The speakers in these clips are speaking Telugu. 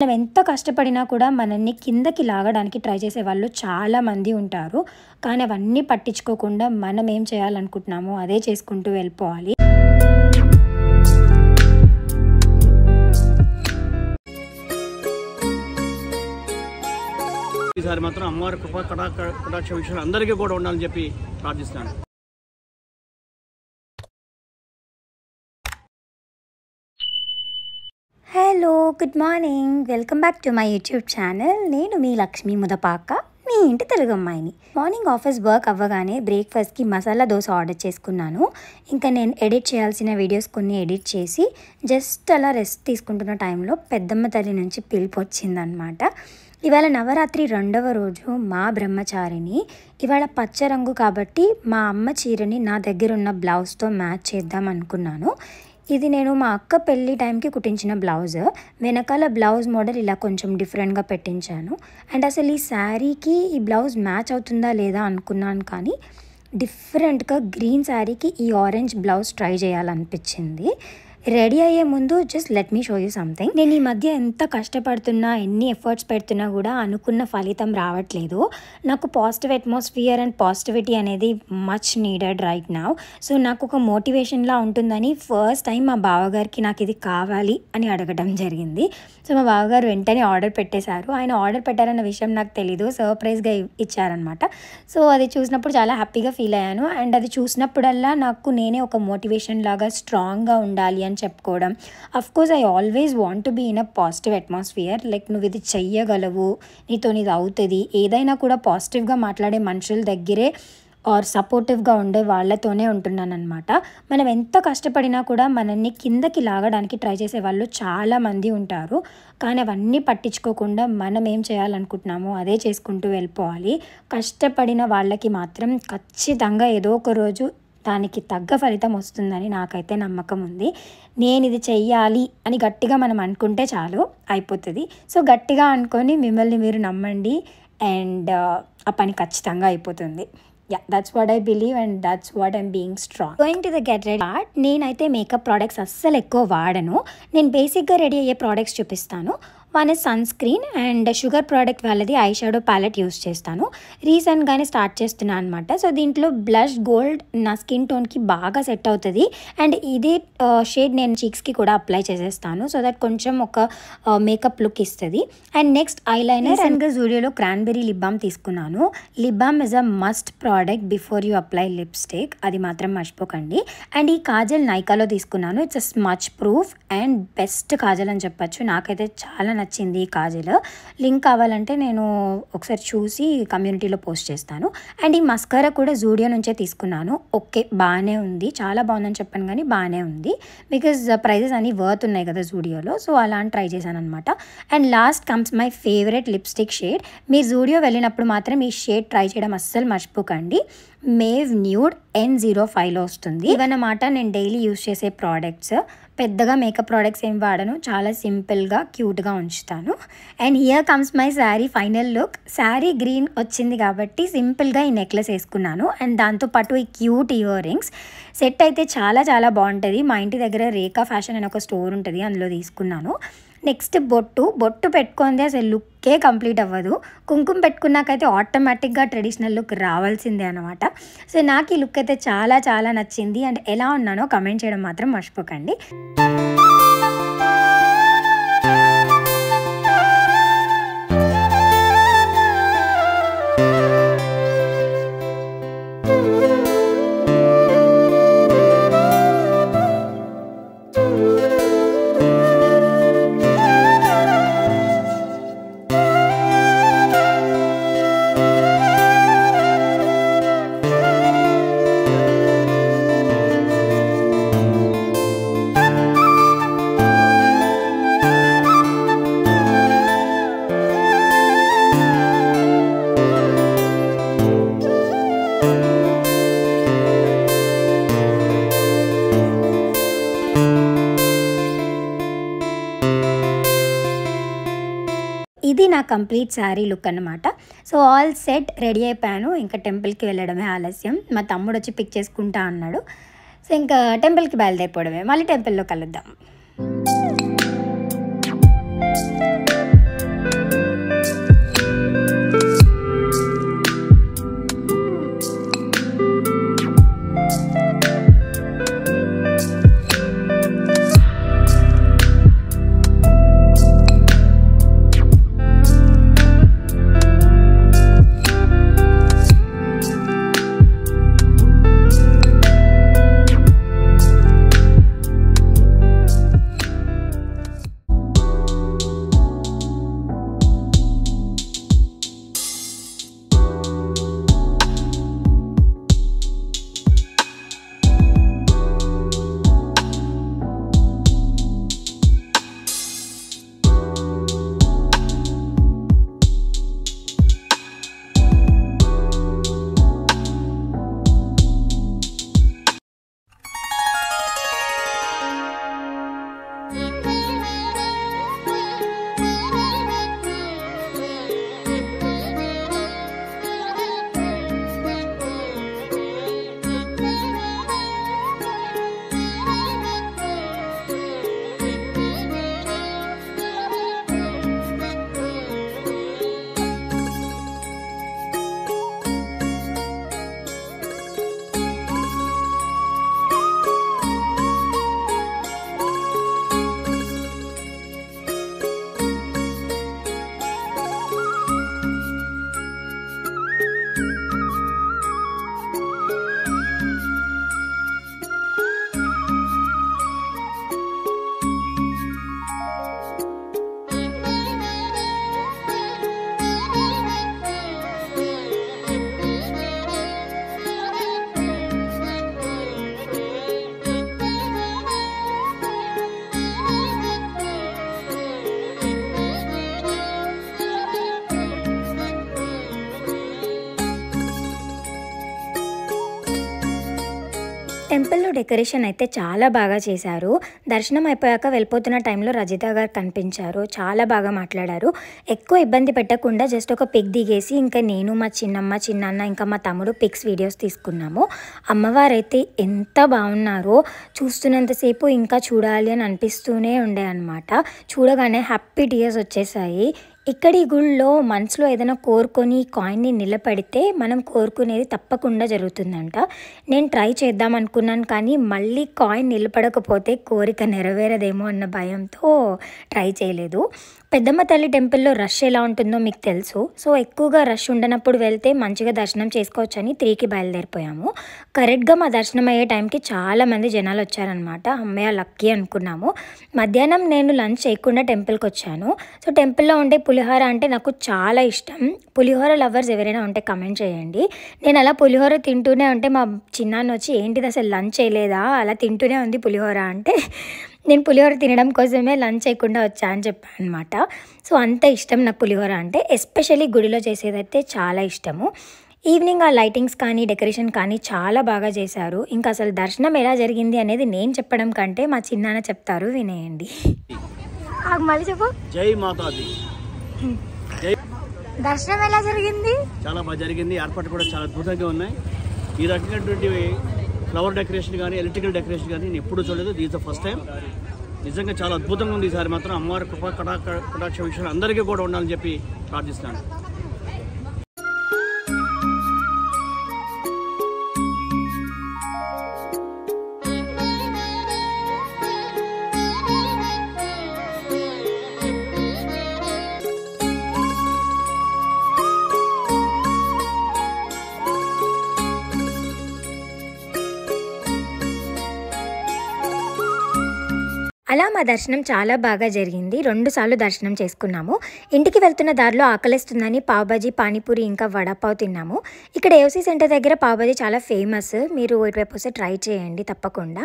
మనం ఎంత కష్టపడినా కూడా మనల్ని కిందకి లాగడానికి ట్రై చేసే వాళ్ళు చాలామంది ఉంటారు. కానీ అవన్నీ పట్టించుకోకుండా మనం ఏం చేయాలనుకుంటున్నామో అదే చేసుకుంటూ వెళ్ళిపోవాలి. ఈసారి మాత్రం అమ్మవారి కృపా కటాక్ష విషయాలు అందరికీ కూడా ఉండాలని చెప్పి ప్రార్థిస్తాను. Hello, good morning. Welcome back to my YouTube channel. నేను మీ లక్ష్మీ ముదపాక, మీ ఇంటి తెలుగు అమ్మాయిని. మార్నింగ్ ఆఫీస్ వర్క్ అవ్వగానే బ్రేక్ఫాస్ట్కి మసాలా దోశ ఆర్డర్ చేసుకున్నాను. ఇంకా నేను ఎడిట్ చేయాల్సిన వీడియోస్ కొన్ని ఎడిట్ చేసి జస్ట్ అలా రెస్ట్ తీసుకుంటున్న టైంలో పెద్దమ్మ తల్లి నుంచి పిలుపు వచ్చిందనమాట. ఇవాళ నవరాత్రి 2వ రోజు మా బ్రహ్మచారిని. ఇవాళ పచ్చ రంగు కాబట్టి మా అమ్మ చీరని నా దగ్గర ఉన్న బ్లౌజ్తో మ్యాచ్ చేద్దాం అనుకున్నాను. ఇది నేను మా అక్క పెళ్ళి టైంకి కుట్టించిన బ్లౌజ్. వెనకాల బ్లౌజ్ మోడల్ ఇలా కొంచెం డిఫరెంట్గా పెట్టించాను. అండ్ అసలు ఈ శారీకి ఈ బ్లౌజ్ మ్యాచ్ అవుతుందా లేదా అనుకున్నాను, కానీ డిఫరెంట్గా గ్రీన్ శారీకి ఈ ఆరెంజ్ బ్లౌజ్ ట్రై చేయాలనిపించింది. రెడీ అయ్యే ముందు just let me show you something. నేను ఈ మధ్య ఎంత కష్టపడుతున్నా, ఎన్ని ఎఫర్ట్స్ పెడుతున్నా కూడా అనుకున్న ఫలితం రావట్లేదు. నాకు పాజిటివ్ అట్మాస్ఫియర్ అండ్ పాజిటివిటీ అనేది much needed right now. So నాకు ఒక మోటివేషన్లా ఉంటుందని ఫస్ట్ టైం మా బావగారికి నాకు ఇది కావాలి అని అడగడం జరిగింది. సో మా బావగారు వెంటనే ఆర్డర్ పెట్టేశారు. ఆయన ఆర్డర్ పెట్టారన్న విషయం నాకు తెలీదు, సర్ప్రైజ్గా ఇచ్చారనమాట. సో అది చూసినప్పుడు చాలా హ్యాపీగా ఫీల్ అయ్యాను. అండ్ అది చూసినప్పుడల్లా నాకు నేనే ఒక మోటివేషన్ లాగా స్ట్రాంగ్గా ఉండాలి అని చెప్పుకోవడం. Of course I always want to be in a positive atmosphere. Like నువ్వు ఇది చెయ్యగలవు, నీతో ఇది అవుతుంది, ఏదైనా కూడా పాజిటివ్గా మాట్లాడే మనుషుల దగ్గరే ఆర్ సపోర్టివ్గా ఉండే వాళ్ళతోనే ఉంటున్నాను అనమాట. మనం ఎంత కష్టపడినా కూడా మనల్ని కిందకి లాగడానికి ట్రై చేసే వాళ్ళు చాలామంది ఉంటారు. కానీ అవన్నీ పట్టించుకోకుండా మనం ఏం చేయాలనుకుంటున్నామో అదే చేసుకుంటూ వెళ్ళిపోవాలి. కష్టపడిన వాళ్ళకి మాత్రం ఖచ్చితంగా ఏదో ఒక రోజు దానికి తగ్గ ఫలితం వస్తుందని నాకైతే నమ్మకం ఉంది. నేను ఇది చెయ్యాలి అని గట్టిగా మనం అనుకుంటే చాలు, అయిపోతుంది. సో గట్టిగా అనుకొని మిమ్మల్ని మీరు నమ్మండి అండ్ ఆ పని ఖచ్చితంగా అయిపోతుంది. Yeah, that's what I believe and that's what I'm being strong. Going to the get ready part, నేనైతే మేకప్ ప్రోడక్ట్స్ అస్సలు ఎక్కువ వాడను. నేను బేసిక్గా రెడీ అయ్యే ప్రోడక్ట్స్ చూపిస్తాను. One is sun screen and sugar product వాళ్ళది ఐ షాడో ప్యాలెట్ యూస్ చేస్తాను. రీసెంట్గానే స్టార్ట్ చేస్తున్నాను అనమాట. సో దీంట్లో బ్లష్ గోల్డ్ నా స్కిన్ టోన్కి బాగా సెట్ అవుతుంది. అండ్ ఇదే షేడ్ నేను చీక్స్కి కూడా అప్లై చేసేస్తాను, సో దట్ కొంచెం ఒక మేకప్ లుక్ ఇస్తుంది. And next eyeliner. And జూడియోలో క్రాన్బెర్రీ లిప్ బామ్ తీసుకున్నాను. Lip balm is a must product before you apply lipstick, అది మాత్రం మర్చిపోకండి. అండ్ ఈ కాజల్ నైకాలో తీసుకున్నాను. It's a smudge proof and best kajal అని చెప్పచ్చు. నాకైతే చాలా నచ్చింది ఈ కాజల్. లింక్ కావాలంటే నేను ఒకసారి చూసి కమ్యూనిటీలో పోస్ట్ చేస్తాను. అండ్ ఈ మస్కారా కూడా జూడియో నుంచే తీసుకున్నాను. ఓకే, బాగానే ఉంది, చాలా బాగుందని చెప్పాను కానీ బాగానే ఉంది. బికాజ్ ప్రైజెస్ అన్నీ వర్త్ ఉన్నాయి కదా జూడియోలో, సో అలా అని ట్రై చేశాను అనమాట. And last comes my favourite lipstick shade. మీరు జూడియో వెళ్ళినప్పుడు మాత్రం ఈ షేడ్ ట్రై చేయడం అస్సలు మర్చిపోకండి. మేవ్ న్యూడ్ N05లో వస్తుంది. ఇవన్నమాట నేను డైలీ యూస్ చేసే ప్రోడక్ట్స్. పెద్దగా మేకప్ ప్రోడక్ట్స్ ఏం వాడను, చాలా సింపుల్గా క్యూట్గా ఉంచుతాను. And here comes my sari final look. Sari green వచ్చింది కాబట్టి సింపుల్గా ఈ నెక్లెస్ వేసుకున్నాను. అండ్ దాంతోపాటు ఈ క్యూట్ ఇయర్ రింగ్స్ సెట్ అయితే చాలా చాలా బాగుంటుంది. మా ఇంటి దగ్గర రేఖా ఫ్యాషన్ అని ఒక స్టోర్ ఉంటుంది, అందులో తీసుకున్నాను. నెక్స్ట్ బొట్టు పెట్టుకుంది అసలు లుక్కే కంప్లీట్ అవ్వదు. కుంకుమ పెట్టుకున్నాకైతే ఆటోమేటిక్గా ట్రెడిషనల్ లుక్ రావాల్సిందే అనమాట. సో నాకు ఈ లుక్ అయితే చాలా చాలా నచ్చింది. అండ్ ఎలా ఉన్నానో కమెంట్ చేయడం మాత్రం మర్చిపోకండి. ఇది నా కంప్లీట్ శారీ లుక్ అన్నమాట. సో ఆల్ సెట్, రెడీ అయిపోయాను. ఇంకా టెంపుల్కి వెళ్ళడమే ఆలస్యం. మా తమ్ముడు వచ్చి పిక్ చేసుకుంటా అన్నాడు. సో ఇంకా టెంపుల్కి బయలుదేరిపోవడమే. మళ్ళీ టెంపుల్లో కలుద్దాం. టెంపుల్లో డెకరేషన్ అయితే చాలా బాగా చేశారు. దర్శనం అయిపోయాక వెళ్ళిపోతున్న టైంలో రజిత గారు కనిపించారు. చాలా బాగా మాట్లాడారు. ఎక్కువ ఇబ్బంది పెట్టకుండా జస్ట్ ఒక పిక్ దిగేసి ఇంకా నేను మా చిన్నమ్మ, చిన్నాన్న ఇంకా మా తమ్ముడు పిక్స్ వీడియోస్ తీసుకున్నాము. అమ్మవారైతే ఎంత బాగున్నారో చూస్తున్నంతసేపు ఇంకా చూడాలి అని అనిపిస్తూనే ఉండే అనమాట. చూడగానే హ్యాపీ టీయర్స్ వచ్చేసాయి. ఇక్కడి గుళ్ళో మనసులో ఏదైనా కోరుకొని కాయిన్ని నిలబడితే మనం కోరుకునేది తప్పకుండా జరుగుతుందంట. నేను ట్రై చేద్దాం అనుకున్నాను, కానీ మళ్ళీ కాయిన్ నిలబడకపోతే కోరిక నెరవేరదేమో అన్న భయంతో ట్రై చేయలేదు. పెద్దమ్మ తల్లి టెంపుల్లో రష్ ఎలా ఉంటుందో మీకు తెలుసు. సో ఎక్కువగా రష్ ఉండనప్పుడు వెళ్తే మంచిగా దర్శనం చేసుకోవచ్చని 3కి బయలుదేరిపోయాము. కరెక్ట్గా మా దర్శనం అయ్యే టైంకి చాలామంది జనాలు వచ్చారనమాట. అమ్మయ్య లక్కీ అనుకున్నాము. మధ్యాహ్నం నేను లంచ్ చేయకుండా టెంపుల్కి వచ్చాను. సో టెంపుల్లో ఉండే పులిహోర అంటే నాకు చాలా ఇష్టం. పులిహోర లవర్స్ ఎవరైనా ఉంటే కమెంట్ చేయండి. నేను అలా పులిహోర తింటూనే ఉంటే మా చిన్నాన్న వచ్చి ఏంటిది అసలు లంచ్ చేయలేదా, అలా తింటూనే ఉంది పులిహోర అంటే నేను పులిహోర తినడం కోసమే లంచ్ చేయకుండా వచ్చా అని చెప్పాను అనమాట. సో అంత ఇష్టం నాకు పులిహోర అంటే. ఎస్పెషల్లీ గుడిలో చేసేదైతే చాలా ఇష్టము. ఈవినింగ్ ఆ లైటింగ్స్ కానీ డెకరేషన్ కానీ చాలా బాగా చేశారు. ఇంకా అసలు దర్శనం ఎలా జరిగింది అనేది నేను చెప్పడం కంటే మా చిన్నాన్న చెప్తారు, వినేయండి. మళ్ళీ చెప్పు. జై మాతాజీ. దర్శనం ఎలా జరిగింది? చాలా బాగా జరిగింది. ఏర్పాట్లు కూడా చాలా అద్భుతంగా ఉన్నాయి. ఈ రకమైనటువంటి ఫ్లవర్ డెకరేషన్ కానీ ఎలక్ట్రికల్ డెకరేషన్ కానీ నేను ఎప్పుడూ చూడలేదు. These the first time. నిజంగా చాలా అద్భుతంగా ఉంది. ఈసారి మాత్రం అమ్మవారి కృపా కటాక్ష విషయాలు అందరికీ కూడా ఉండాలని చెప్పి ప్రార్థిస్తున్నాను. అలా మా దర్శనం చాలా బాగా జరిగింది. 2 సార్లు దర్శనం చేసుకున్నాము. ఇంటికి వెళ్తున్న దారిలో ఆకలిస్తుందని పావుబాజీ, పానీపూరి ఇంకా వడాపావ్ తిన్నాము. ఇక్కడ ఏఓసీ సెంటర్ దగ్గర పావుబాజీ చాలా ఫేమస్. మీరు ఇటువైపు వస్తే ట్రై చేయండి తప్పకుండా.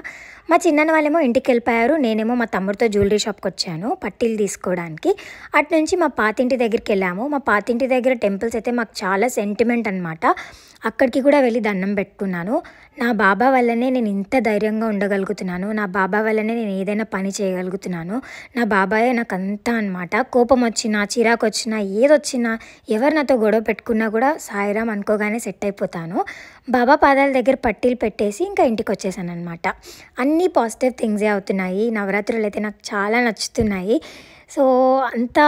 మా చిన్న వాళ్ళేమో ఇంటికి వెళ్ళిపోయారు. నేనేమో మా తమ్ముడితో జ్యువెలరీ షాప్కి వచ్చాను పట్టీలు తీసుకోవడానికి. అటు నుంచి మా పాతింటి దగ్గరికి వెళ్ళాము. మా పాతింటి దగ్గర టెంపుల్స్ అయితే మాకు చాలా సెంటిమెంట్ అనమాట. అక్కడికి కూడా వెళ్ళి దండం పెట్టుకున్నాను. నా బాబా వల్లనే నేను ఇంత ధైర్యంగా ఉండగలుగుతున్నాను. నా బాబా వల్లనే నేను ఏదైనా పని చేయగలుగుతున్నాను. నా బాబాయే నాకు అంతా అనమాట. కోపం వచ్చినా, చిరాకు వచ్చినా, ఏదొచ్చినా, ఎవరు నాతో గొడవ పెట్టుకున్నా కూడా సాయిరామ్ అనుకోగానే సెట్ అయిపోతాను. బాబా పాదాల దగ్గర పట్టీలు పెట్టేసి ఇంకా ఇంటికి వచ్చేసాను అనమాట. అన్నీ పాజిటివ్ థింగ్సే అవుతున్నాయి. నవరాత్రులు అయితే నాకు చాలా నచ్చుతున్నాయి. సో అంతా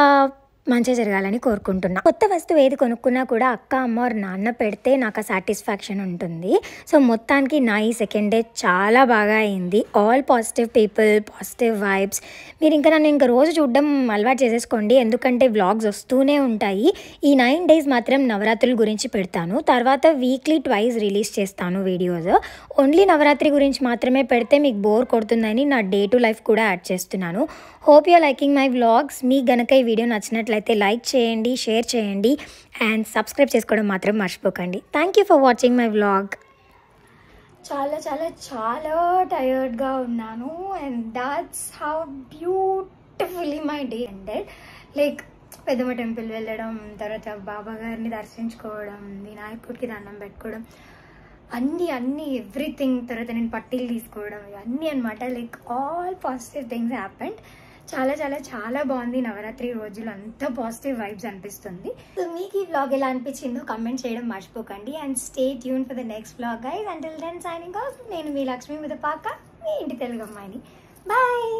మంచిగా జరగాలని కోరుకుంటున్నా. కొత్త వస్తువు ఏది కొనుక్కున్నా కూడా అక్క, అమ్మ or నాన్న పెడితే నాకు ఆ సాటిస్ఫాక్షన్ ఉంటుంది. సో మొత్తానికి నా ఈ సెకండ్ డే చాలా బాగా అయింది. All positive people, positive vibes. మీరు ఇంకా నన్ను ఇంకా రోజు చూడడం అలవాటు చేసేసుకోండి, ఎందుకంటే వ్లాగ్స్ వస్తూనే ఉంటాయి. ఈ 9 days మాత్రం నవరాత్రుల గురించి పెడతాను. తర్వాత వీక్లీ 2 రిలీజ్ చేస్తాను వీడియోస్. ఓన్లీ నవరాత్రి గురించి మాత్రమే పెడితే మీకు బోర్ కొడుతుందని నా డే టు లైఫ్ కూడా యాడ్ చేస్తున్నాను. Hope you liking my vlogs. మీకు గనక ఈ వీడియో నచ్చినట్లయితే లైక్ చేయండి, షేర్ చేయండి అండ్ సబ్స్క్రైబ్ చేసుకోవడం మాత్రం మర్చిపోకండి. Thank you for watching my vlog. చాలా చాలా చాలా టయర్డ్గా ఉన్నాను and that's how beautifully my day ended. Like పెద్దమ్మ టెంపుల్ వెళ్ళడం, తర్వాత బాబా గారిని దర్శించుకోవడం, వినాయకుడికి దండం పెట్టుకోవడం, అన్నీ ఎవ్రీథింగ్. తర్వాత నేను పట్టీలు తీసుకోవడం, ఇవన్నీ అనమాట. Like all positive things happened. చాలా చాలా చాలా బాగుంది. నవరాత్రి రోజులు అంతా పాజిటివ్ వైబ్స్ అనిపిస్తుంది. సో మీకు ఈ వ్లాగ్ ఎలా అనిపించిందో కమెంట్ చేయడం మర్చిపోకండి and stay tune for the next vlog guys. Until then signing off. నేను మీ లక్ష్మి ముదపాక, మీ ఇంటి తెలుగు అమ్మాయిని. బాయ్.